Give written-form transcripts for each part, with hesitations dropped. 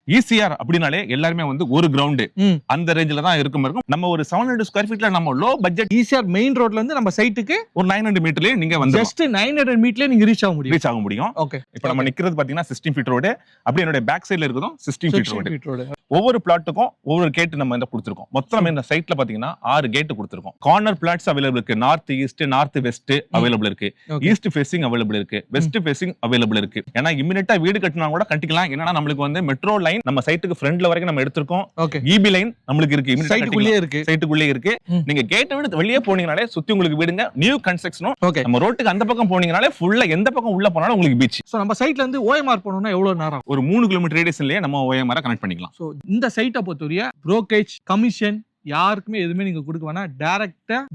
ECR அப்படினாலே எல்லாருமே வந்து ஒரு கிரவுண்ட் அந்த ரேஞ்சில தான் இருக்கும். நம்ம ஒரு 700 ஸ்கொயர் ஃபீட்ல நம்ம லோ பட்ஜெட் ஈசிஆர் மெயின் ரோட்ல இருந்து நம்ம சைட்டுக்கு ஒரு 900 மீட்டர்லயே நீங்க வந்து ஜஸ்ட் 900 மீட்டர்லயே நீங்க ரீச் ஆக முடியும். ஓகே, இப்போ நம்ம நிக்கிறது பாத்தீங்கன்னா 16 ஃபீட் ரோடு. அப்படியே என்னோட பேக் சைடுல இருக்குதும் 16 ஃபீட் ரோடு. ஒவ்வொரு பிளாட்டுக்கும் ஒவ்வொரு கேட் நம்ம இந்த கொடுத்திருக்கோம். மொத்தம் இந்த சைட்ல பாத்தீங்கன்னா 6 கேட் கொடுத்திருக்கோம். கார்னர் பிளாட்ஸ் அவைலபிள் இருக்கு. North east, north west available இருக்கு. ஈஸ்ட் ஃபேசிங் அவைலபிள் இருக்கு. வெஸ்ட் ஃபேசிங் அவைலபிள் இருக்கு. ஏன்னா இமிடியேட்டா வீடு கட்டினா கூட கட்டிக்கலாம். என்னன்னா நம்மளுக்கு வந்து மெட்ரோ லைன் நம்ம சைட்டுக்கு ஃப்ரண்ட்ல வரைக்கும் நம்ம எடுத்திருக்கோம். இபி லைன் நம்மளுக்கு இருக்கு. சைட்டுக்குள்ளே இருக்கு. நீங்க கேட்டை விட்டு வெளியே போனீங்கனாலே சுத்தி உங்களுக்கு வீடுங்க. நியூ கன்ஸ்ட்ரக்ஷனும் நம்ம ரோட்டுக்கு அந்த பக்கம் போனீங்கனாலே ஃபுல்லா எந்த பக்கம் உள்ள போனாலும் உங்களுக்கு பீச். சோ நம்ம சைட்ல இருந்து ஓஎம்ஆர் போறோம்னா எவ்வளவு நேரம்? ஒரு 3 கிலோமீட்டர் ரேடியஸ்லயே நம்ம ஓஎம்ஆர் கனெக்ட் பண்ணிக்கலாம். சோ இந்த சைட்டை பொறுத்தவரைய புரோக்கேஜ் கமிஷன் யாருக்குமே எதுவுமே நீங்க கொடுக்க வேணா,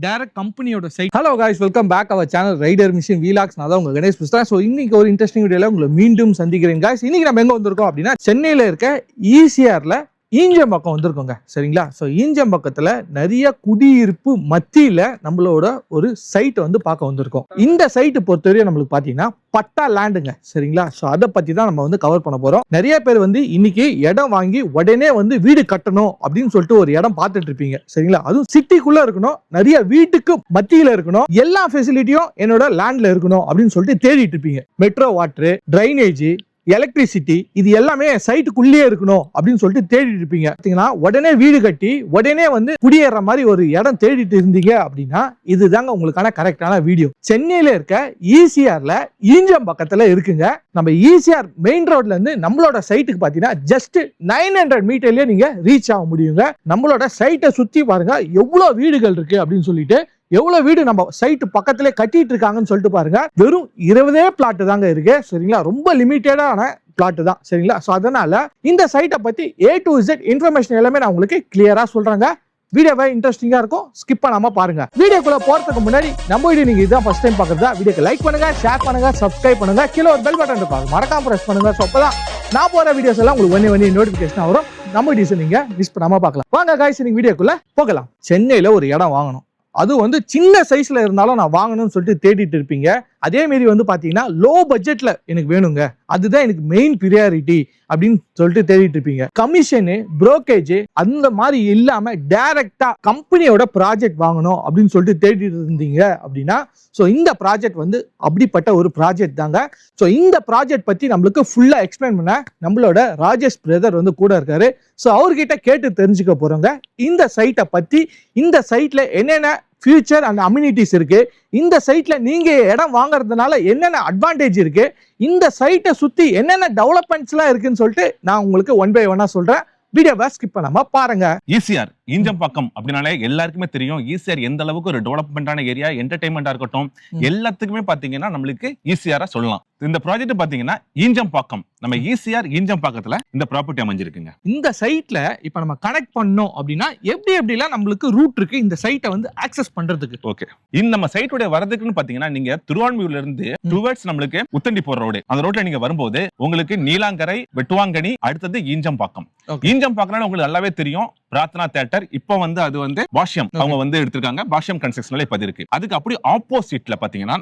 டைரக்ட் கம்பெனியோட site. Hello guys, welcome back our channel rider machine வீலாக்ஸ். நான் தான் உங்க கணேஷ் பேசுறேன். சோ இன்னைக்கு ஒரு இன்ட்ரெஸ்டிங் வீடியோல உங்களை மீண்டும் சந்திக்கிறேன் गाइस. இன்னைக்கு நம்ம எங்க வந்திருக்கோம் அப்படின்னா சென்னையில இருக்க ஈசிஆர்ல ஈஞ்சம்பக்கம் வந்திருக்கோங்க. சரிங்களா? ஸோ ஈஞ்சம்பக்கத்துல நிறைய குடியிருப்பு மத்தியில நம்மளோட ஒரு சைட் வந்து பார்க்க வந்திருக்கோம். இந்த சைட்டு பொறுத்தவரையும் நம்மளுக்கு பாத்தீங்கன்னா பட்டா லேண்டுங்க. சரிங்களா? ஸோ அதை பத்தி தான் நம்ம வந்து கவர் பண்ண போறோம். நிறைய பேர் வந்து இன்னைக்கு இடம் வாங்கி உடனே வந்து வீடு கட்டணும் அப்படின்னு சொல்லிட்டு ஒரு இடம் பார்த்துட்டு இருப்பீங்க. சரிங்களா? அதுவும் சிட்டிக்குள்ள இருக்கணும், நிறைய வீட்டுக்கு மத்தியில இருக்கணும், எல்லா ஃபெசிலிட்டியும் என்னோட லேண்ட்ல இருக்கணும் அப்படின்னு சொல்லிட்டு தேடிட்டு இருப்பீங்க. மெட்ரோ வாட்டர், டிரைனேஜ், எலக்ட்ரிசிட்டி, இது எல்லாமே சைட்டுக்குள்ளே இருக்கணும் அப்படின்னு சொல்லிட்டு தேடிட்டு இருப்பீங்க. பாத்தீங்கன்னா உடனே வீடு கட்டி உடனே வந்து குடியேற மாதிரி ஒரு இடம் தேடிட்டு இருந்தீங்க அப்படின்னா இதுதாங்க உங்களுக்கான கரெக்டான வீடியோ. சென்னையில இருக்க ஈசிஆர்ல ஈஞ்சம்பக்கத்துல இருக்குங்க. நம்ம ஈசிஆர் மெயின் ரோட்ல இருந்து நம்மளோட சைட்டுக்கு பாத்தீங்கன்னா ஜஸ்ட் 900 மீட்டர்லயே நீங்க ரீச் ஆக முடியுங்க. நம்மளோட சைட்டை சுத்தி பாருங்க எவ்வளவு வீடுகள் இருக்கு அப்படின்னு சொல்லிட்டு, எவ்வளவு வீடு நம்ம சைட்டு பக்கத்திலே கட்டிட்டு இருக்காங்கன்னு சொல்லிட்டு பாருங்க. வெறும் 20 பிளாட் தாங்க இருக்கு. சரிங்களா? ரொம்ப லிமிட்டடான பிளாட் தான். சரிங்களா? சோ அதனால இந்த சைட்டை பத்தி A to Z இன்ஃபர்மேஷன் எல்லாமே நான் உங்களுக்கு கிளியரா சொல்றேங்க. வீடியோவை இன்ட்ரெஸ்டிங்கா இருக்கும், ஸ்கிப் பண்ணாம பாருங்க. வீடியோக்குள்ள போறதுக்கு முன்னாடி நம்ம வீடியோ நீங்க இதான் ஃபர்ஸ்ட் டைம் பாக்குறதா, வீடியோக்கு லைக் பண்ணுங்க, ஷேர் பண்ணுங்க, சப்ஸ்கிரைப் பண்ணுங்க, கீழே ஒரு பெல் பட்டன் இருக்கும் மறக்காம பிரஸ் பண்ணுங்க. சோ அப்பதான் நான் போற வீடியோஸ் எல்லாம் உங்களுக்கு ஒன்னே நோட்டிபிகேஷன் வரும். நம்ம வீடியோஸ் நீங்க மிஸ் பண்ணாம பார்க்கலாம். வாங்க गाइस, நீங்க வீடியோக்குள்ள போகலாம். சென்னையில ஒரு இடம் வாங்கணும், அது வந்து சின்ன சைஸ்ல இருந்தாலும் நான் வாங்கணும்னு சொல்லிட்டு தேடிட்டு இருப்பீங்க. அதே மாதிரி வந்து பாத்தீங்கன்னா லோ பட்ஜெட்ல எனக்கு வேணுங்க, அதுதான் எனக்கு மெயின் பிரியாரிட்டி அப்படின்னு சொல்லிட்டு தேடிட்டு இருப்பீங்க. கமிஷனு, புரோக்கேஜ் அந்த மாதிரி இல்லாம டைரக்டா கம்பெனியோட ப்ராஜெக்ட் வாங்கணும் அப்படின்னு சொல்லிட்டு தேடிட்டு இருந்தீங்க அப்படின்னா ஸோ இந்த ப்ராஜெக்ட் வந்து அப்படிப்பட்ட ஒரு ப்ராஜெக்ட் தாங்க. ஸோ இந்த ப்ராஜெக்ட் பத்தி நம்மளுக்கு ஃபுல்லா எக்ஸ்பிளைன் பண்ண நம்மளோட ராஜேஷ் பிரதர் வந்து கூட இருக்காரு. ஸோ அவர்கிட்ட கேட்டு தெரிஞ்சுக்க போறோங்க இந்த சைட்டை பத்தி, இந்த சைட்ல என்னென்ன ஃபியூச்சர் அண்ட் அம்யூனிட்டிஸ் இருக்கு, இந்த சைட்ல நீங்க இடம் வாங்குறதுனால என்னென்ன அட்வான்டேஜ் இருக்கு, இந்த சைட்டை சுத்தி என்னென்ன டெவலப்மெண்ட்ஸ் எல்லாம் இருக்குன்னு சொல்லிட்டு நான் உங்களுக்கு 1 by 1 சொல்றேன். வீடியோவை ஸ்கிப் பண்ணாம பாருங்க. ஈசிஆர் ஈஞ்சம்பக்கம் அப்படினாலே எல்லாருக்குமே தெரியும் ஈசிஆர் எந்த அளவுக்கு ஒரு டெவலப்மெண்டான ஏரியா, என்டர்டைன்மெண்டா இருக்கட்டும், எல்லாத்துக்குமே பாத்தீங்கன்னா நம்மளுக்கு ஈசிஆரா சொல்லலாம். இந்த ப்ராஜெக்ட் பாத்தீங்கன்னா ஈஞ்சம்பாக்கம், நம்ம ஈசிஆர் ஈஞ்சம்பாக்கத்துல இந்த ப்ராப்பர்ட்டி அமைஞ்சிருக்குங்க. இந்த சைட்ல இப்ப நம்ம கனெக்ட் பண்ணோம் அப்படின்னா எப்படிலாம் நம்மளுக்கு ரூட் இருக்கு இந்த சைட்டை வந்து ஆக்சஸ் பண்றதுக்கு? ஓகே, இந்த நம்ம சைட்டோட வரதுக்குன்னு பாத்தீங்கன்னா நீங்க திருவான்மியூர்ல இருந்து டுவர்ட்ஸ் நம்மளுக்கு உத்தண்டி போற ரோடு, அந்த ரோட்ல நீங்க வரும்போது உங்களுக்கு நீலாங்கரை, வெட்டுவாங்கனி, அடுத்தது ஈஞ்சம்பாக்கம். ஈஞ்சம்பாக்கம்னா உங்களுக்கு நல்லாவே தெரியும் பிரார்த்தனா தியேட்டர். இப்போ வந்து அது வந்து பாஷ்யம் அவங்க வந்து எடுத்திருக்காங்க. பாஷ்யம் கன்ஸ்ட்ரக்ஷன்ல இப்ப இருக்கு. அதுக்கு அப்படி ஆப்போசிட்ல பாத்தீங்கன்னா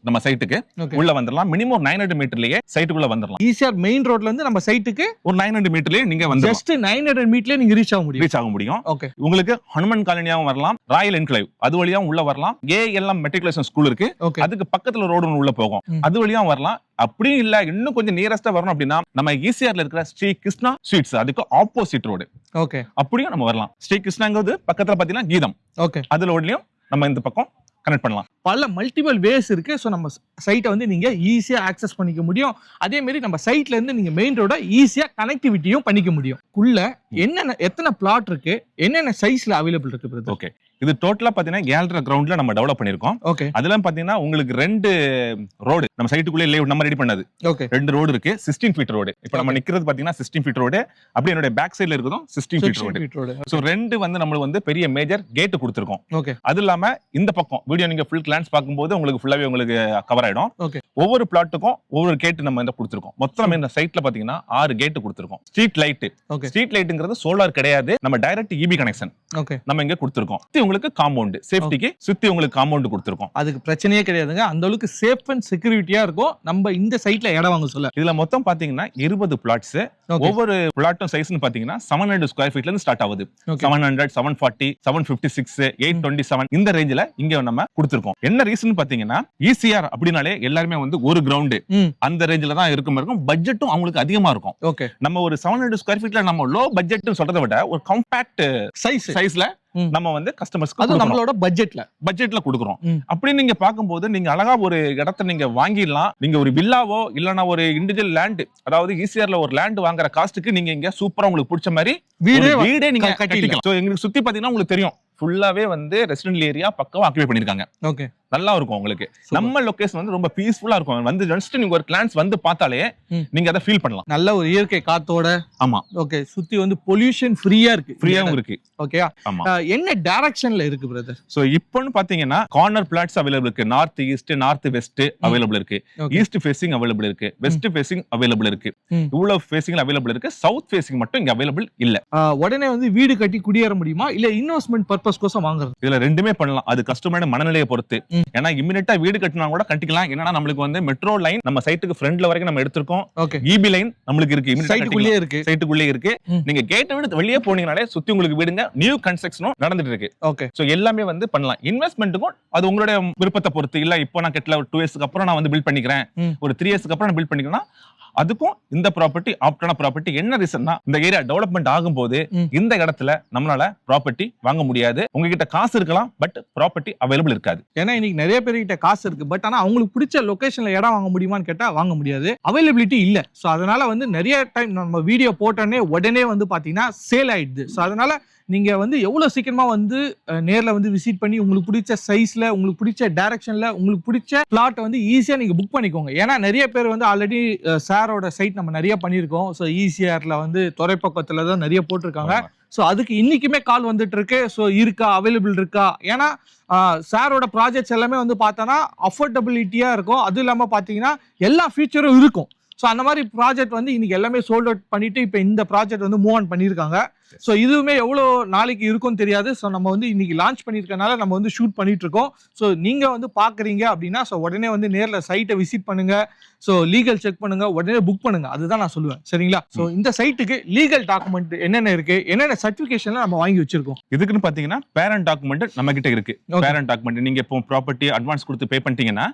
நம்ம சைட்டுக்கு உள்ள வந்துடலாம். மினிமம் 900 மீட்டர்லயே சைட்டுக்குள்ள வந்துடலாம். ஈசிஆர் மெயின் ரோட்ல இருந்து நம்ம சைட்டுக்கு ஒரு 900 மீட்டர்லயே நீங்க வந்து ஜஸ்ட் 900 மீட்டர்லயே நீங்க ரீச் ஆக முடியும். ஓகே, உங்களுக்கு ஹனுமன் காலனியாவும் வரலாம், ராயல் என்க்ளைவ் அது வழியாவும் உள்ள வரலாம். ஏஎல்எம் மெட்ரிகுலேஷன் ஸ்கூல் இருக்கு, அதுக்கு பக்கத்துல ரோடு உள்ள போகும், அது வழியாவும் வரலாம். அப்படியும் இல்ல இன்னும் கொஞ்சம் நியரஸ்டா வரணும் அப்படின்னா நம்ம ஈசிஆர்ல இருக்கிற ஸ்ரீ கிருஷ்ணா ஸ்வீட்ஸ், அதுக்கு ஆப்போசிட் ரோடு. ஓகே, அப்படியும் நம்ம வரலாம். ஸ்ரீ கிருஷ்ணாங்கிறது பக்கத்துல பாத்தீங்கன்னா கீதம், ஓகே, அதுல ரோட்லயும் நம்ம இந்த பக்கம் கனெக்ட் பண்ணலாம். பல மல்டிபிள் வேஸ் இருக்கு. ஸோ நம்ம சைட்டை வந்து நீங்க ஈஸியா ஆக்சஸ் பண்ணிக்க முடியும். அதே மாதிரி நம்ம சைட்ல இருந்து நீங்க மெயின் ரோட ஈஸியா கனெக்டிவிட்டியும் பண்ணிக்க முடியும். உள்ள என்னென்ன எத்தனை பிளாட் இருக்கு, என்னென்ன சைஸ்ல அவைலபிள் இருக்கு? ஓகே, இது டோட்டலா பாத்தீங்கன்னா 7.5 கிரவுண்ட்ல நம்ம டெவலப் பண்ணிருக்கோம். ஓகே, அதெல்லாம் பாத்தீங்கன்னா உங்களுக்கு 2 ரோடு நம்ம சைட்டுக்குள்ளே லேஅவுட் நம்ம ரெடி பண்ணது. ஓகே, 2 ரோடு இருக்கு. 16 ஃபீட் ரோடு. இப்போ நம்ம நிக்கிறது பாத்தீங்கன்னா 16 ஃபீட் ரோடு. அப்படியே என்னோட பேக் சைடுல இருக்குதும் 16 ஃபீட் ரோடு. சோ 2 வந்து நம்மளுக்கு வந்து பெரிய மேஜர் கேட் கொடுத்திருக்கோம். ஓகே, அது இல்லாம இந்த பக்கம் வீடியோ நீங்க ஃபுல் கிளான்ஸ் பாக்கும்போது உங்களுக்கு ஃபுல்லாவே உங்களுக்கு கவர் ஆயிடும். ஓகே, ஒவ்வொரு பிளாட்டுக்கும் ஒவ்வொரு கேட் நம்ம இந்த கொடுத்திருக்கோம். மொத்தம் இந்த சைட்ல பாத்தீங்கன்னா 6 கேட் கொடுத்திருக்கோம். ஸ்ட்ரீட் லைட், ஓகே, ஸ்ட்ரீட் லைட்ங்கிறது சோலார் கிடையாது, நம்ம டைரக்ட் இபி கனெக்ஷன் ஓகே, நம்ம இங்க கொடுத்திருக்கோம். உங்களுக்கு காம்பவுண்ட் சேஃப்டிக்கு சுத்தி உங்களுக்கு காம்பவுண்ட் கொடுத்திருக்கோம். அதுக்கு பிரச்சனையே கிடையாதுங்க. அந்த அளவுக்கு சேஃப் அண்ட் செக்யூரிட்டியா இருக்கும் நம்ம இந்த சைட்ல இடம் வாங்க சொல்ல. இதுல மொத்தம் பாத்தீங்கன்னா 20 பிளாட்ஸ். ஒவ்வொரு பிளாட்டும் சைஸ்னு பாத்தீங்கன்னா 700 ஸ்கொயர் ஃபீட்ல இருந்து ஸ்டார்ட் ஆகுது. 700, 740, 756, 827 இந்த ரேஞ்சில இங்க நம்ம கொடுத்திருக்கோம். என்ன ரீசன் பாத்தீங்கன்னா ஈசிஆர் அப்படினாலே எல்லாருமே வந்து ஒரு கிரவுண்ட் அந்த ரேஞ்சில தான் இருக்கும். பட்ஜெட்டும் அவங்களுக்கு அதிகமா இருக்கும். நம்ம ஒரு 700 ஸ்கொயர் ஃபீட்ல நம்ம லோ பட்ஜெட் சொல்றதை விட ஒரு காம்பாக்ட் சைஸ்ல நம்ம வந்து கஸ்டமர்ஸ்க்கு அது நம்மளோட பட்ஜெட்ல கொடுக்குறோம். அப்படி நீங்க பாக்கும்போது நீங்க அழகா ஒரு இடத்தை நீங்க வாங்கிடலாம். நீங்க ஒரு வில்லாவோ இல்லனா ஒரு இண்டிவிஜுவல் லேண்ட், அதாவது ஈசிஆர்ல ஒரு லேண்ட் வாங்குற காஸ்ட்டுக்கு நீங்க இங்க சூப்பரா உங்களுக்கு பிடிச்ச மாதிரி வீடே நீங்க கட்டிக்கலாம். சோ எங்களுக்கு சுத்தி பாத்தீங்கன்னா உங்களுக்கு தெரியும் ஃபுல்லாவே வந்து ரெசிடென்ஷியல் ஏரியா பக்கவா ஆக்குபை பண்ணிருக்காங்க. ஓகே, நல்லா இருக்கும் உங்களுக்கு. நம்ம லொகேஷன் வந்து ரொம்ப பீஸ்ஃபுல்லா இருக்கும். வந்து ஜஸ்ட் நீங்க ஒரு கிளான்ஸ் வந்து பார்த்தாலே நீங்க அதை ஃபீல் பண்ணலாம். நல்ல ஒரு இயற்கை காத்தோட. ஆமா. ஓகே, சுத்தி வந்து பொல்யூஷன் ஃப்ரீயா இருக்கு. ஃப்ரீயாவும் இருக்கு. ஓகே. என்ன டைரக்ஷன்ல இருக்கு பிரதர்? சோ இப்போன்னு பாத்தீங்கன்னா கார்னர் பிளாட்ஸ் அவைலபிள் இருக்கு. North east, north west available இருக்கு. ஈஸ்ட் ஃபேசிங் அவைலபிள் இருக்கு. வெஸ்ட் ஃபேசிங் அவைலபிள் இருக்கு. இவ்வளவு ஃபேசிங்ல அவைலபிள் இருக்கு. சவுத் ஃபேசிங் மட்டும் இங்க அவைலபிள் இல்ல. உடனே வந்து வீடு கட்டி குடியேற முடியுமா இல்ல இன்வெஸ்ட்மெண்ட் பர்பஸ் கோசம் வாங்குறது? இதுல ரெண்டுமே பண்ணலாம். அது கஸ்டமரோட மனநிலையை பொறுத்து. ஏன்னா இமிடியேட்டா வீடு கட்டினா கூட கட்டிக்கலாம். என்னன்னா நம்மளுக்கு வந்து மெட்ரோ லைன் நம்ம சைட்டுக்கு ஃப்ரண்ட்ல வரைக்கும் நம்ம எடுத்திருக்கோம். இபி லைன் நம்மளுக்கு இருக்கு. சைட்டுக்குள்ளே இருக்கு. நீங்க கேட்டை விட்டு வெளியே போனீங்கனாலே சுத்தி உங்களுக்கு வீடுங்க நியூ கன்ஸ்ட்ரக்ஷனும் நடந்துட்டு இருக்கு. ஓகே. சோ எல்லாமே வந்து பண்ணலாம். இன்வெஸ்ட்மெண்ட்டுக்கும் அது உங்களுடைய விருப்பத்தை பொறுத்து. இல்ல இப்போ நான் கட்டல ஒரு 2 இயர்ஸ்க்கு அப்புறம் நான் வந்து பில்ட் பண்ணிக்கிறேன், ஒரு 3 இயர்ஸ்க்கு அப்புறம் நான் பில்ட் பண்ணிக்கிறேன்னா அதுக்கும் இந்த ப்ராப்பர்ட்டி ஆப்டான ப்ராப்பர்ட்டி. என்ன ரீசன்னா இந்த ஏரியா டெவலப்மெண்ட் ஆகும்போது இந்த இடத்துல நம்மளால ப்ராப்பர்ட்டி வாங்க முடியாது. உங்ககிட்ட காசு இருக்கலாம், பட் ப்ராப்பர்ட்டி அவைலபிள் இருக்காது. ஏன்னா இன்னைக்கு நிறைய பேர்கிட்ட காசு இருக்கு, பட் ஆனா அவங்களுக்கு பிடிச்ச லொகேஷன்ல இடம் வாங்க முடியுமான்னு கேட்டா வாங்க முடியாது. அவைலபிலிட்டி இல்ல. சோ அதனால வந்து நிறைய டைம் நம்ம வீடியோ போட்டோன்னே உடனே வந்து பாத்தீங்கன்னா சேல் ஆயிடுது. சோ அதனால நீங்க வந்து எவ்வளவு சீக்கிரமா வந்து நேர்ல வந்து விசிட் பண்ணி உங்களுக்கு பிடிச்ச சைஸ்ல, உங்களுக்கு பிடிச்ச டைரக்ஷன்ல, உங்களுக்கு பிடிச்ச பிளாட் வந்து ஈஸியா நீங்க புக் பண்ணிக்கோங்க. ஏன்னா நிறைய பேர் வந்து ஆல்ரெடி சாரோட சைட் நம்ம நிறைய பண்ணிருக்கோம். ஸோ ஈசிஆர்ல வந்து துறைப்பக்கத்துல தான் நிறைய போட்டிருக்காங்க. ஸோ அதுக்கு இன்னைக்குமே கால் வந்துட்டு இருக்கு. ஸோ இருக்கா, அவைலபிள் இருக்கா? ஏன்னா சாரோட ப்ராஜெக்ட்ஸ் எல்லாமே வந்து பார்த்தோன்னா அஃபோர்டபிலிட்டியா இருக்கும். அதுவும் இல்லாம பாத்தீங்கன்னா எல்லா ஃபீச்சரும் இருக்கும். ஸோ அந்த மாதிரி ப்ராஜெக்ட் வந்து இன்னைக்கு எல்லாமே சோல்ட் அவுட் பண்ணிட்டு இப்போ இந்த ப்ராஜெக்ட் வந்து மூவ் ஆன் பண்ணியிருக்காங்க. ஸோ இதுவுமே எவ்வளோ நாளைக்கு இருக்கும்னு தெரியாது. ஸோ நம்ம வந்து இன்னைக்கு லான்ச் பண்ணியிருக்கனால நம்ம வந்து ஷூட் பண்ணிட்டு இருக்கோம். ஸோ நீங்க வந்து பாக்குறீங்க அப்படின்னா ஸோ உடனே வந்து நேரில் சைட்டை விசிட் பண்ணுங்க. ஸோ லீகல் செக் பண்ணுங்க, உடனே புக் பண்ணுங்க. அதுதான் நான் சொல்லுவேன். சரிங்களா? ஸோ இந்த சைட்டுக்கு லீகல் டாக்குமெண்ட் என்னென்ன இருக்கு, என்னென்ன சர்டிபிகேஷன்ல நம்ம வாங்கி வச்சிருக்கோம். இதுக்குன்னு பாத்தீங்கன்னா பேரண்ட் டாக்குமெண்ட் நம்ம கிட்ட இருக்கு. பேரண்ட் டாக்குமெண்ட் நீங்க இப்போ ப்ராப்பர்ட்டி அட்வான்ஸ் கொடுத்து பே பண்ணிட்டீங்கன்னா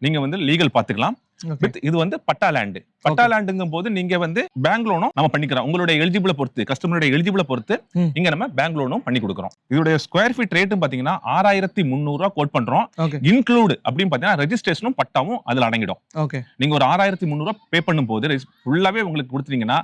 நீங்க வந்து லீகல் பாத்துக்கலாம். இது வந்து பட்டா லேண்ட். பட்டா லேண்டுங்கும் போது நீங்க வந்து பேங்க் லோனும் நம்ம பண்ணிக்கிறோம். உங்களுடைய எலிஜிபிளை பொறுத்து, கஸ்டமருடைய எலிஜிபிளை பொறுத்து இங்க நம்ம பேங்க் லோனும் பண்ணி கொடுக்குறோம். இதோட ஸ்கொயர் ஃபீட் ரேட்டும் பாத்தீங்கன்னா 6300 ரூபாய் கோட் பண்றோம். இன்க்ளூட் அப்படின்னு பாத்தீங்கன்னா ரெஜிஸ்ட்ரேஷனும் பட்டாவும் அதுல அடங்கிடும். நீங்க ஒரு 6300 ரூபாய் பே பண்ணும் போது ஃபுல்லாவே உங்களுக்கு கொடுத்தீங்கன்னா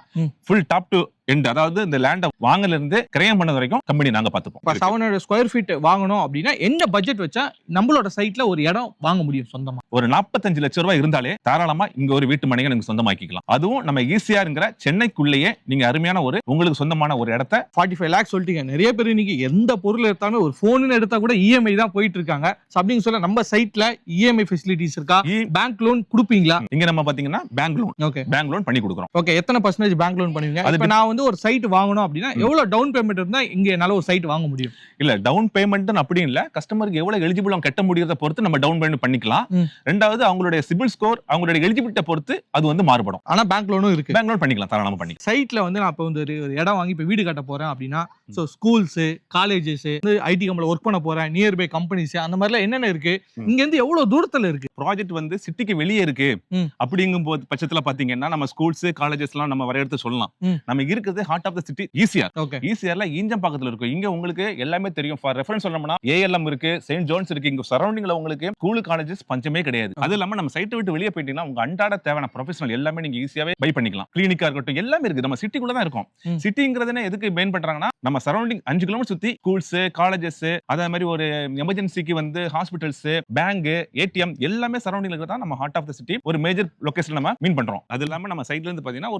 ஃபுல் டாப் டு எண்ட், அதாவது இந்த லேண்ட வாங்கல இருந்து கிரயம் பண்ணது வரைக்கும் கம்பெனி நாங்க பாத்துப்போம். 700 ஸ்கொயர் ஃபீட் வாங்கணும் அப்படின்னா என்ன பட்ஜெட் வச்சா நம்மளோட சைட்ல ஒரு இடம் வாங்க முடியும் சொந்தமா? ஒரு 45 லட்சம் ரூபாய் இருந்தாலே தாராளமா இங்க ஒரு வீட்டு மனையை நீங்க சொந்தமாக்கிக்கலாம். அதுவும் நம்ம ஈசிஆர்ங்கிற சென்னைக்குள்ளேயே நீங்க அருமையான ஒரு உங்களுக்கு சொந்தமான ஒரு இடத்தை 45 lakhs சொல்லிட்டீங்க. நிறைய பேர் இன்னைக்கு எந்த பொருள் எடுத்தாலும் ஒரு போன் எடுத்தா கூட இஎம்ஐ தான் போயிட்டு இருக்காங்க. அப்படின்னு சொல்ல நம்ம சைட்ல இஎம்ஐ ஃபெசிலிட்டிஸ் இருக்கா? பேங்க் லோன் கொடுப்பீங்களா? இங்க நம்ம பாத்தீங்கன்னா பேங்க் லோன். பேங்க் லோன் பண்ணி கொடுக்குறோம். ஓகே, எத்தனை பர்சன்டேஜ் பேங்க் லோன் பண்ணுவீங்க? இப்போ நான் வந்து ஒரு சைட் வாங்கணும் அப்படின்னா எவ்வளவு டவுன் பேமெண்ட் இருந்தா இங்க என்னால ஒரு சைட் வாங்க முடியும்? இல்ல டவுன் பேமெண்ட் அப்படி இல்ல, கஸ்டமருக்கு எவ்வளவு எலிஜிபிள் கட்ட முடியறத பொறுத்து நம்ம டவுன் பேமெண்ட் பண்ணிக்கலாம். ரெண்டாவது அவங்களுடைய சிபில் ஸ்கோர், அவங்களுடைய எலிஜிபிலிட்டி பொறுத்து அது வந்து மாறுபடும். ஆனா பேங்க் லோனும் இருக்கு. பேங்க் லோன் பண்ணிக்கலாம், தாராளமா பண்ணிக்கலாம். சைட்ல வந்து நான் இப்போ வந்து ஒரு இடம் வாங்கி இப்போ வீடு கட்ட போறேன் அப்படின்னா சோ ஸ்கூல்ஸ், காலேஜஸ், ஐடி கம்பெனில ஒர்க் பண்ண போறேன், நியர்பை கம்பெனிஸ், அந்த மாதிரிலாம் என்னென்ன இருக்கு? இங்க இருந்து எவ்வளவு தூரத்துல இருக்கு? ப்ராஜெக்ட் வந்து சிட்டிக்கு வெளியே இருக்கு அப்படிங்கும் போது பட்சத்துல பாத்தீங்கன்னா நம்ம ஸ்கூல்ஸ், காலேஜஸ் எல்லாம் நம்ம வரையறுத்து சொல்லலாம். நம்ம இருக்குது heart of the city ECR. ஈசிஆர்ல ஈஞ்சம் பக்கத்துல இருக்கும். இங்க உங்களுக்கு எல்லாமே தெரியும். ஃபார் ரெஃபரன்ஸ் சொல்லணும்னா ஏஎல்எம் இருக்கு, செயின்ட் ஜோன்ஸ் இருக்கு. இங்க சரௌண்டிங்ல உங்களுக்கு ஸ்கூல், காலேஜஸ் பஞ்சமே கிடையாது. அது இல்லாம நம்ம சைட்டை விட்டு வெளியே போயிட்டீங்கன்னா உங்க அன்றாட தேவையான ப்ரொஃபஷனல் எல்லாமே நீங்க ஈஸியாவே பை பண்ணிக்கலாம். கிளினிக்கா இருக்கட்டும் எல்லாமே இருக்கு. நம்ம சிட்டிக்குள்ள தான் இருக்கும். சிட்டிங்கிறதுனே எதுக்கு மெயின் பண்றாங்கன்னா நம்ம சரௌண்டிங் 5 கிலோமீட்டர் சுத்தி ஸ்கூல்ஸ், காலேஜஸ், அதே மாதிரி ஒரு எமர்ஜென்சிக்கு வந்து ஹாஸ்பிட்டல்ஸ், பேங்க், ஏடிஎம் எல்லாமே சரௌண்டிங்ல இருக்கதான் நம்ம ஹார்ட் ஆஃப் தி சிட்டி ஒரு மேஜர் லொகேஷன்ல நம்ம மீன் பண்றோம். அது இல்லாம நம்ம சைட்ல இருந்து பாத்தீங்கன்னா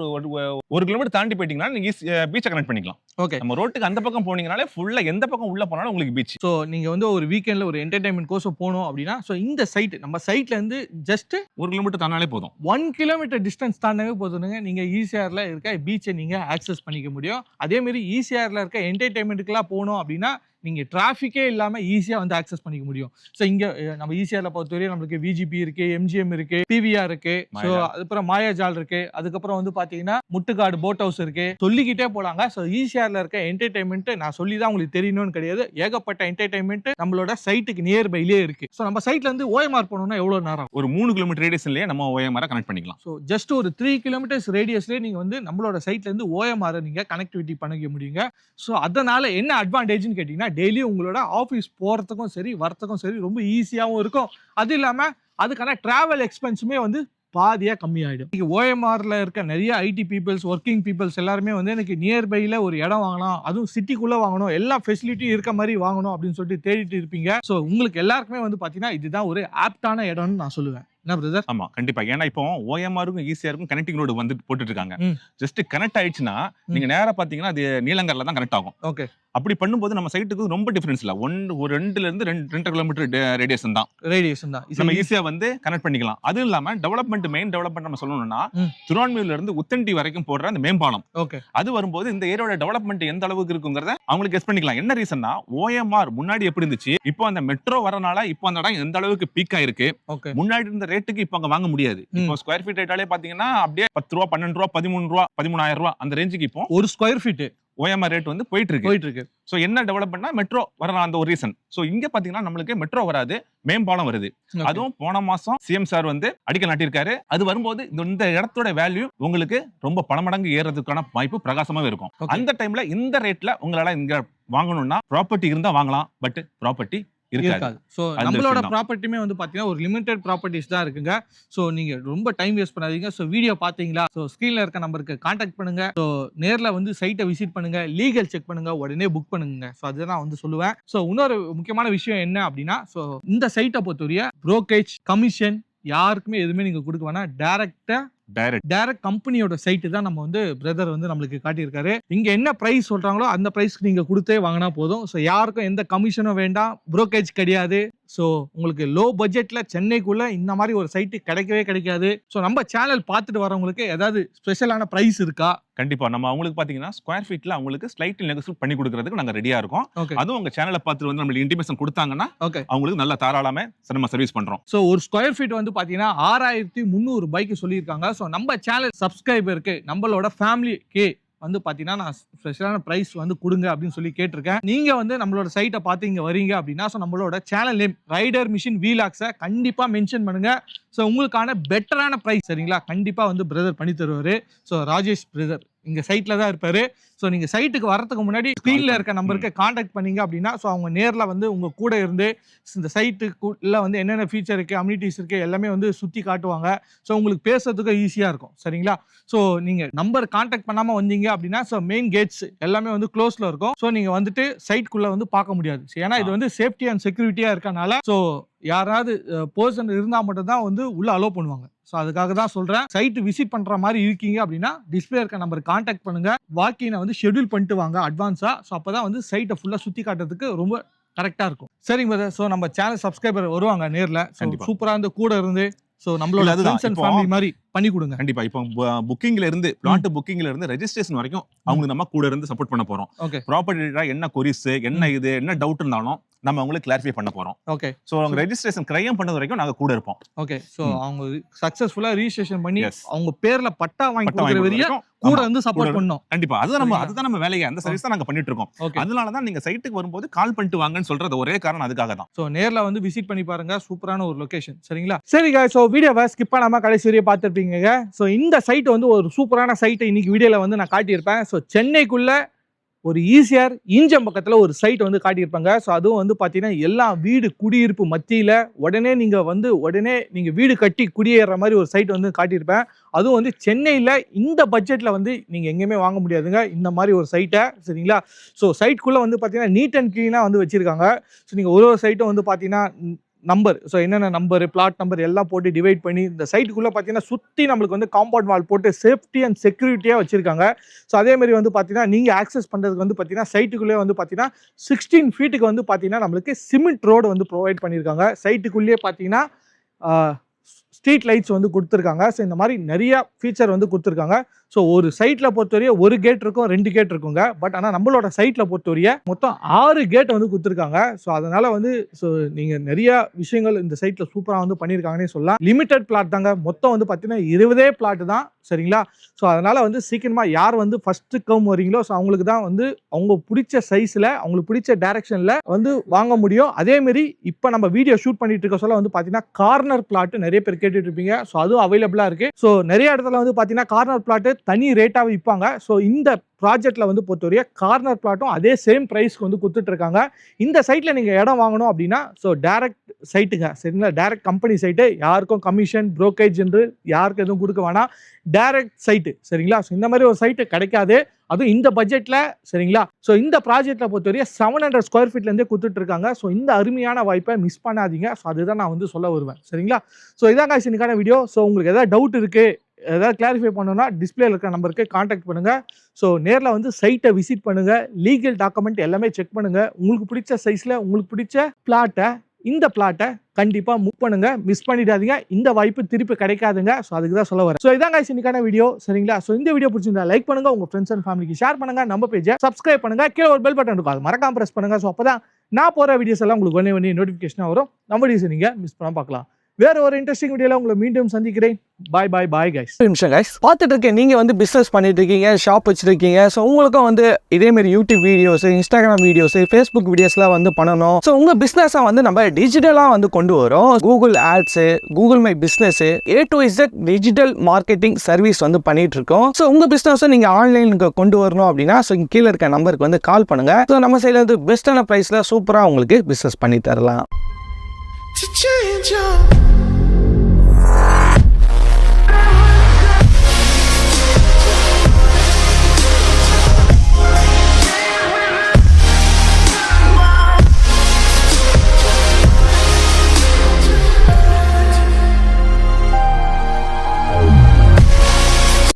ஒரு கிலோமீட்டர் தாண்டி போயிட்டீங்கன்னா நீங்க பீச்சை கனெக்ட் பண்ணிக்கலாம். ஓகே, நம்ம ரோட்டுக்கு அந்த பக்கம் போனீங்கனாலே ஃபுல்லா எந்த பக்கம் உள்ள போனாலும் உங்களுக்கு பீச். சோ நீங்க வந்து ஒரு வீக்கெண்ட்ல ஒரு என்டர்டைன்மெண்ட் கோர்ஸ் போகணும் அப்படின்னா சோ இந்த சைட் நம்ம சைட்ல இருந்து ஜஸ்ட் 1 கிலோமீட்டர் தாண்டாலே போதும். 1 கிலோமீட்டர் டிஸ்டன்ஸ் தாண்டவே போதுங்க. நீங்க ஈசிஆர்ல இருக்க பீச்சை நீங்க ஆக்சஸ் பண்ணிக்க முடியும். அதே மாதிரி ஈசிஆர்ல இருக்க என்டர்டைன்மெண்ட்டுக்குலாம் போகணும் அப்படின்னா நீங்கள் டிராஃபிக்கே இல்லாமல் ஈஸியாக வந்து ஆக்சஸ் பண்ணிக்க முடியும். ஸோ இங்கே நம்ம ஈஸியாரில் பொறுத்தவரையும் நம்மளுக்கு விஜிபி இருக்குது, எம்ஜிஎம் இருக்குது, பிவிஆர் இருக்குது, ஸோ அதுக்கப்புறம் மாயாஜால் இருக்குது, அதுக்கப்புறம் வந்து பார்த்தீங்கன்னா முட்டுக்காடு போட் ஹவுஸ் இருக்குது, சொல்லிக்கிட்டே போகலாங்க. ஸோ ஈஸியாரில் இருக்க என்டர்டைன்மெண்ட் நான் சொல்லி தான் உங்களுக்கு தெரியணும்னு கிடையாது, ஏகப்பட்ட என்டர்டைன்மெண்ட் நம்மளோட சைட்டுக்கு நியர்பைலேயே இருக்குது. ஸோ நம்ம சைட்ல இருந்து ஓஎம்ஆர் போனோம்னா எவ்வளோ நேரம்? ஒரு 3 கிலோமீட்டர் ரேடியஸ்லயே நம்ம ஓஎம்ஆர் கனெக்ட் பண்ணிக்கலாம். ஸோ ஜஸ்ட் ஒரு 3 கிலோமீட்டர்ஸ் ரேடியஸ்லேயே நீங்கள் வந்து நம்மளோட சைட்ல இருந்து ஓஎம்ஆர் நீங்கள் கனெக்டிவிட்டி பண்ணிக்க முடியுங்க. ஸோ அதனால என்ன அட்வான்டேஜ்னு கேட்டிங்கன்னா, டெய்லி உங்களோட ஆஃபீஸ் போகிறதுக்கும் சரி வரத்துக்கும் சரி ரொம்ப ஈஸியாகவும் இருக்கும். அது இல்லாமல் அதுக்கான டிராவல் எக்ஸ்பென்ஸுமே வந்து பாதியாக கம்மியாயிடும். இன்னைக்கு ஓஎம்ஆர்ல இருக்க நிறைய ஐடி பீப்புள்ஸ், ஒர்க்கிங் பீப்புள்ஸ் எல்லாருமே வந்து எனக்கு நியர்பையில் ஒரு இடம் வாங்கலாம், அதுவும் சிட்டிக்குள்ளே வாங்கணும், எல்லா ஃபெசிலிட்டியும் இருக்க மாதிரி வாங்கணும் அப்படின்னு சொல்லிட்டு தேடிட்டு இருப்பீங்க. ஸோ உங்களுக்கு எல்லாருக்குமே வந்து பார்த்தீங்கன்னா இதுதான் ஒரு ஆப்டான இடம்னு நான் சொல்லுவேன். என்ன பிரதர்? ஆமா கண்டிப்பா. ஏன்னா இப்போ ஓஎம்ஆருக்கும் ஈஸியாருக்கும் கனெக்டிங் ரோடு வந்து போட்டுட்டு இருக்காங்க. ஜஸ்ட் கனெக்ட் ஆயிடுச்சுன்னா நீங்க நேரா பாத்தீங்கன்னா அது நீலங்கர்ல தான் கனெக்ட் ஆகும். ஓகே. அப்படி பண்ணும்போது நம்ம சைட்டுக்கு ரொம்ப டிஃபரன்ஸ் இல்ல. ஒரு 2ல இருந்து 2 கிலோமீட்டர் ரேடியேஷன் தான். நம்ம ஈஸியா வந்து கனெக்ட் பண்ணிக்கலாம். அது இல்லாம டெவலப்மெண்ட், மெயின் டெவலப்மெண்ட் நம்ம சொல்லணும்னா திருவான்மியூர்ல இருந்து உத்தண்டி வரைக்கும் போடுற அந்த மேம்பாலம், அது வரும்போது இந்த ஏரியாவோட டெவலப்மெண்ட் எந்த அளவுக்கு இருக்குங்கிறத அவங்களுக்கு கெஸ் பண்ணிக்கலாம். என்ன ரீசன்னா, ஓஎம்ஆர் முன்னாடி எப்படி இருந்துச்சு, இப்போ அந்த மெட்ரோ வரனால இப்போ அந்த இடம் எந்த அளவுக்கு பீக் ஆயிருக்கு. முன்னாடி இருந்த ரேட்டுக்கு இப்போ அங்க வாங்க முடியாது. இப்போ ஸ்கொயர் ஃபீட் ரேட்டாலே பாத்தீங்கன்னா அப்படியே 10 ரூபா, 12 ரூபா, 13 ரூபா, 13,000 ரூபா அந்த ரேஞ்சுக்கு இப்போ ஒரு ஸ்கொயர் ஃபீட் ஓஎம்ஆர் ரேட் வந்து போயிட்டு இருக்கு. சோ என்ன டெவலப்மெண்ட்னா மெட்ரோ வரலாம், அந்த ஒரு ரீசன். சோ இங்க பாத்தீங்கன்னா நம்மளுக்கு மெட்ரோ வராது, மேம்பாலம் வருது. அதுவும் போன மாசம் சிஎம் சார் வந்து அடிக்கல் நாட்டியிருக்காரு. அது வரும்போது இந்த இடத்தோட வேல்யூ உங்களுக்கு ரொம்ப பல மடங்கு ஏறதுக்கான வாய்ப்பு பிரகாசமாவே இருக்கும். அந்த டைம்ல இந்த ரேட்ல உங்களால இங்க வாங்கணும்னா ப்ராப்பர்ட்டி இருந்தா வாங்கலாம், பட் ப்ராப்பர்ட்டி இருக்காது. ஸோ நம்மளோட ப்ராப்பர்ட்டியுமே வந்து பார்த்தீங்கன்னா ஒரு லிமிடெட் ப்ராப்பர்ட்டிஸ் தான் இருக்குங்க. ஸோ நீங்கள் ரொம்ப டைம் வேஸ்ட் பண்ணாதீங்க. ஸோ வீடியோ பார்த்தீங்களா, ஸோ ஸ்க்ரீனில் இருக்க நம்பருக்கு கான்டாக்ட் பண்ணுங்க. ஸோ நேரில் வந்து சைட்டை விசிட் பண்ணுங்க, லீகல் செக் பண்ணுங்க, உடனே புக் பண்ணுங்க. ஸோ அதுதான் வந்து சொல்லுவேன். ஸோ இன்னொரு முக்கியமான விஷயம் என்ன அப்படின்னா, ஸோ இந்த சைட்டை பொறுத்தவரைய புரோக்கேஜ் கமிஷன் யாருக்குமே எதுவுமே நீங்கள் கொடுக்க வேணாம். டைரக்ட் கம்பெனியோட சைட்டு தான் நம்ம வந்து பிரதர் வந்து நம்மளுக்கு காட்டியிருக்காரு. இங்க என்ன பிரைஸ் சொல்றாங்களோ அந்த பிரைஸ்க்கு நீங்க கொடுத்தே வாங்கினா போதும். ஸோ யாருக்கும் எந்த கமிஷனும் வேண்டாம், புரோக்கேஜ் கிடையாது. ஸோ உங்களுக்கு லோ பட்ஜெட்ல சென்னைக்குள்ள இந்த மாதிரி ஒரு சைட்டு கிடைக்காது. ஸோ நம்ம சேனல் பார்த்துட்டு வரவங்களுக்கு ஏதாவது ஸ்பெஷலான பிரைஸ் இருக்கா? கண்டிப்பா நம்ம அவங்களுக்கு பாத்தீங்கன்னா ஸ்கொயர் ஃபீட்ல அவங்களுக்கு ஸ்லைட்லி நெகோசியேட் பண்ணி கொடுக்கிறதுக்கு நாங்க ரெடியா இருக்கோம். அதுவும் உங்க சேனலை பார்த்துட்டு வந்து நம்மளுக்கு இன்டிமேஷன் கொடுத்தாங்கன்னா அவங்களுக்கு நல்ல தாராளமே நம்ம சர்வீஸ் பண்றோம். ஸோ ஒரு ஸ்கொயர் ஃபீட் வந்து பாத்தீங்கன்னா 6,300 ரூபாய்க்கு சொல்லியிருக்காங்க. ஸோ நம்ம சேனல் சப்ஸ்கிரைபருக்கு நம்மளோட ஃபேமிலிக்கு வந்து பாத்தீங்கன்னா நான் ஸ்பெஷலான பிரைஸ் வந்து கொடுங்க அப்படின்னு சொல்லி கேட்டிருக்கேன். நீங்க வந்து நம்மளோட சைட்டை பார்த்து இங்க வரீங்க அப்படின்னா, ஸோ நம்மளோட சேனல் நேம் ரைடர் மிஷின் வீலாக்ஸை கண்டிப்பா மென்ஷன் பண்ணுங்க. ஸோ உங்களுக்கான பெட்டரான பிரைஸ் சரிங்களா கண்டிப்பா வந்து பிரதர் பண்ணி தருவாரு. ஸோ ராஜேஷ் பிரதர் இங்க சைட்ல தான் இருப்பாரு. ஸோ நீங்க சைட்டுக்கு வரதுக்கு முன்னாடி ஸ்க்ரீன்ல இருக்க நம்பருக்கு கான்டாக்ட் பண்ணீங்க அப்படின்னா, ஸோ அவங்க நேர்ல வந்து உங்க கூட இருந்து இந்த சைட்டுக்குள்ள வந்து என்னென்ன ஃபீச்சர் இருக்கு, அம்யூனிட்டிஸ் இருக்கு எல்லாமே வந்து சுத்தி காட்டுவாங்க. ஸோ உங்களுக்கு பேசுறதுக்கு ஈஸியா இருக்கும் சரிங்களா. ஸோ நீங்க நம்பர் கான்டாக்ட் பண்ணாம வந்தீங்க அப்படின்னா, ஸோ மெயின் கேட்ஸ் எல்லாமே வந்து க்ளோஸ்ல இருக்கும். ஸோ நீங்க வந்துட்டு சைட்குள்ள வந்து பார்க்க முடியாது. ஏன்னா இது வந்து சேஃப்டி அண்ட் செக்யூரிட்டியா இருக்கனால ஸோ யாராவது பர்சன் இருந்தா மட்டும் தான் வந்து உள்ள அலோவ் பண்ணுவாங்க. ஸோ அதுக்காக தான் சொல்றேன். சைட் விசிட் பண்ற மாதிரி இருக்கீங்க அப்படின்னா டிஸ்பிளே இருக்க நம்பர் கான்டாக்ட் பண்ணுங்க. வாக்கினை வந்து ஷெட்யூல் பண்ணிட்டு வாங்க அட்வான்ஸா. ஸோ அப்பதான் வந்து சைட்டை ஃபுல்லா சுத்தி காட்டுறதுக்கு ரொம்ப கரெக்டா இருக்கும். சரிங்க பிரதர். ஸோ நம்ம சேனல் சப்ஸ்கிரைபர் வருவாங்க நேர்ல. சூப்பரா இருந்து கூட இருந்து ஸோ நம்மளோட ஃப்ரெண்ட்ஸ் அண்ட் ஃபேமிலி மாதிரி பண்ணி கொடுங்க. கண்டிப்பா இப்போ புக்கிங்ல இருந்து பிளாட் புக்கிங்ல இருந்து ரெஜிஸ்ட்ரேஷன் வரைக்கும் அவங்க நம்ம கூட இருந்து சப்போர்ட் பண்ண போறோம். ப்ராப்பர்ட்டி என்ன கொரிஸ் என்ன டவுட் இருந்தாலும் நம்ம அவங்களுக்கு கிளாரிஃபை பண்ண போறோம். ஓகே. சோ அவங்க ரெஜிஸ்ட்ரேஷன் கிரைம் பண்ணது வரைக்கும் நாங்க கூட இருப்போம். ஓகே. சோ அவங்க சக்சஸ்ஃபுல்லா ரெஜிஸ்ட்ரேஷன் பண்ணி அவங்க பேர்ல பட்டா வாங்கி கொடுக்கிற வரைக்கும் கூட வந்து சப்போர்ட் பண்ணோம். கண்டிப்பா அதுதான் நம்ம வேலையை, அந்த சர்வீஸ் தான் நாங்க பண்ணிட்டு இருக்கோம். அதனால தான் நீங்க சைட்டுக்கு வரும்போது கால் பண்ணிட்டு வாங்கன்னு சொல்றது ஒரே காரணம் அதுக்காக தான். சோ நேர்ல வந்து விசிட் பண்ணி பாருங்க. சூப்பரான ஒரு லொகேஷன் சரிங்களா. சரி गाइस, சோ வீடியோவை ஸ்கிப் பண்ணாம கடைசி வரையும் பார்த்திருப்பீங்க. சோ இந்த சைட் வந்து ஒரு சூப்பரான சைட் இன்னைக்கு வீடியோல வந்து நான் காட்டியிருப்பேன். சோ சென்னைக்குள்ள ஒரு ஈசிஆர் ஈஞ்சம் பக்கத்துல ஒரு சைட் வந்து காட்டியிருப்பாங்க. ஸோ அதுவும் வந்து பார்த்தீங்கன்னா எல்லா வீடு குடியிருப்பு மத்தியில் உடனே நீங்கள் வீடு கட்டி குடியேற மாதிரி ஒரு சைட் வந்து காட்டியிருப்பேன். அதுவும் வந்து சென்னையில் இந்த பட்ஜெட்டில் வந்து நீங்கள் எங்கேயுமே வாங்க முடியாதுங்க இந்த மாதிரி ஒரு சைட்டை சரிங்களா. ஸோ சைட்டுக்குள்ளே வந்து பார்த்தீங்கன்னா நீட் அண்ட் க்ளீனாக வந்து வச்சுருக்காங்க. ஸோ நீங்கள் ஒரு சைட்டும் வந்து பார்த்தீங்கன்னா நம்பர், ஸோ என்னென்ன நம்பர், பிளாட் நம்பர் எல்லாம் போட்டு டிவைட் பண்ணி இந்த சைட்டுக்குள்ளே பார்த்தீங்கன்னா சுற்றி நம்மளுக்கு வந்து காம்பவுண்ட் வால் போட்டு சேஃப்டி அண்ட் செக்யூரிட்டியாக வச்சுருக்காங்க. ஸோ அதேமாதிரி வந்து பார்த்தீங்கன்னா நீங்கள் ஆக்சஸ் பண்ணுறதுக்கு வந்து பார்த்தீங்கன்னா சைட்டுக்குள்ளே வந்து பார்த்தீங்கன்னா 16 ஃபீட்டுக்கு வந்து பார்த்தீங்கன்னா நம்மளுக்கு சிமெண்ட் ரோடு வந்து ப்ரொவைட் பண்ணியிருக்காங்க. சைட்டுக்குள்ளேயே பார்த்தீங்கன்னா ஸ்ட்ரீட் லைட்ஸ் வந்து கொடுத்துருக்காங்க. ஸோ இந்த மாதிரி நிறைய ஃபீச்சர் வந்து கொடுத்துருக்காங்க. ஸோ ஒரு சைட்டில் பொறுத்தவரைய ஒரு கேட் இருக்கும், 2 கேட் இருக்குங்க. பட் ஆனால் நம்மளோட சைட்டில் பொறுத்தவரைய மொத்தம் 6 கேட் வந்து கொடுத்துருக்காங்க. ஸோ அதனால வந்து ஸோ நீங்கள் நிறைய விஷயங்கள் இந்த சைட்டில் சூப்பராக வந்து பண்ணியிருக்காங்கன்னே சொல்லலாம். லிமிடெட் பிளாட் தாங்க, மொத்தம் வந்து பார்த்தீங்கன்னா 20 பிளாட் தான், சரிங்களா? ஸோ அதனால வந்து சீக்கிரமாக யார் வந்து ஃபர்ஸ்ட் கம் வரீங்களோ ஸோ அவங்களுக்கு தான் வந்து அவங்க பிடிச்ச சைஸில் அவங்களுக்கு பிடிச்ச டைரக்ஷனில் வந்து வாங்க முடியும். அதேமாரி இப்போ நம்ம வீடியோ ஷூட் பண்ணிட்டு இருக்க சொல்ல வந்து பார்த்தீங்கன்னா கார்னர் பிளாட் நிறைய பேர் கேட்டுட்டு இருப்பீங்க. ஸோ அதுவும் அவைலபிளாக இருக்கு. ஸோ நிறைய இடத்துல வந்து பார்த்தீங்கன்னா கார்னர் பிளாட் தனி ரேட்டாக விற்பாங்க. ஸோ இந்த ப்ராஜெக்ட்ல வந்து பொறுத்தவரைய கார்னர் பிளாட்டும் அதே சேம் பிரைஸ்க்கு வந்து கொடுத்துட்டு இருக்காங்க. இந்த சைட்ல நீங்க இடம் வாங்கணும் அப்படின்னா ஸோ டைரக்ட் சைட்டுங்க, சரிங்களா? டைரக்ட் கம்பெனி சைட்டு, யாருக்கும் கமிஷன் புரோக்கேஜ் என்று யாருக்கும் எதுவும் கொடுக்க வேணாம். டைரக்ட் சைட்டு, சரிங்களா? ஸோ இந்த மாதிரி ஒரு சைட்டு கிடைக்காது, அதுவும் இந்த பட்ஜெட்ல, சரிங்களா? ஸோ இந்த ப்ராஜெக்ட்ல பொறுத்தவரைய 700 ஸ்கொயர் ஃபீட்ல இருந்தே கொடுத்துட்டு இருக்காங்க. ஸோ இந்த அருமையான வாய்ப்பை மிஸ் பண்ணாதீங்க. ஸோ அதுதான் நான் வந்து சொல்ல வருவேன், சரிங்களா? ஸோ இதான் guys இன்னைக்கான வீடியோ. ஸோ உங்களுக்கு ஏதாவது டவுட் இருக்கு, ஏதாவது கிளாரிஃபை பண்ணணும்னா டிஸ்பிளேல இருக்கிற நம்பருக்கு கான்டாக்ட் பண்ணுங்க. ஸோ நேரில் வந்து சைட்டை விசிட் பண்ணுங்க, லீகல் டாக்குமெண்ட் எல்லாமே செக் பண்ணுங்க. உங்களுக்கு பிடிச்ச சைஸ்ல உங்களுக்கு பிடிச்ச பிளாட்டை, இந்த பிளாட்டை கண்டிப்பா மூவ் பண்ணுங்க, மிஸ் பண்ணிடாதீங்க. இந்த வாய்ப்பு திருப்பி கிடைக்காதுங்க. ஸோ அதுக்கு தான் சொல்ல வரேன். ஸோ இதான் guys இன்னைக்கான வீடியோ, சரிங்களா? ஸோ இந்த வீடியோ பிடிச்சிருந்தா லைக் பண்ணுங்க, உங்க ஃப்ரெண்ட்ஸ் அண்ட் ஃபேமிலிக்கு ஷேர் பண்ணுங்க, நம்ம பேஜை சப்ஸ்கிரைப் பண்ணுங்க, கீழே ஒரு பெல் பட்டன் இருக்கும், அது மறக்காம பிரஸ் பண்ணுங்க. ஸோ அப்பதான் நான் போற வீடியோஸ் எல்லாம் உங்களுக்கு ஒன்னே நோட்டிஃபிகேஷன் வரும். நம்ம வீடியோஸ் நீங்க மிஸ் பண்ணாம பார்க்கலாம். வேற ஒரு இன்ட்ரெஸ்டிங் வீடியோல உங்களை மீண்டும் சந்திக்கிறேன். பாய் பாய் பாய் கைஸ். நிமிஷம் கைஸ், பார்த்துட்டு இருக்கேன் நீங்க வந்து பிசினஸ் பண்ணிட்டு இருக்கீங்க, ஷாப் வச்சிருக்கீங்க. ஸோ உங்களுக்கும் வந்து இதே மாதிரி YouTube videos, Instagram videos, Facebook வீடியோஸ்லாம் வந்து பண்ணணும். ஸோ உங்க பிசினஸை வந்து நம்ம டிஜிட்டலாக வந்து கொண்டு வரோம். Google ads, Google my business, A to Z digital marketing service வந்து பண்ணிட்டு இருக்கோம். ஸோ உங்க பிசினஸை நீங்க ஆன்லைனுக்கு கொண்டு வரணும் அப்படின்னா ஸோ கீழே இருக்க நம்பருக்கு வந்து கால் பண்ணுங்க. ஸோ நம்ம சைடில் வந்து பெஸ்ட்டான ப்ரைஸ்ல சூப்பராக உங்களுக்கு பிசினஸ் பண்ணி தரலாம்.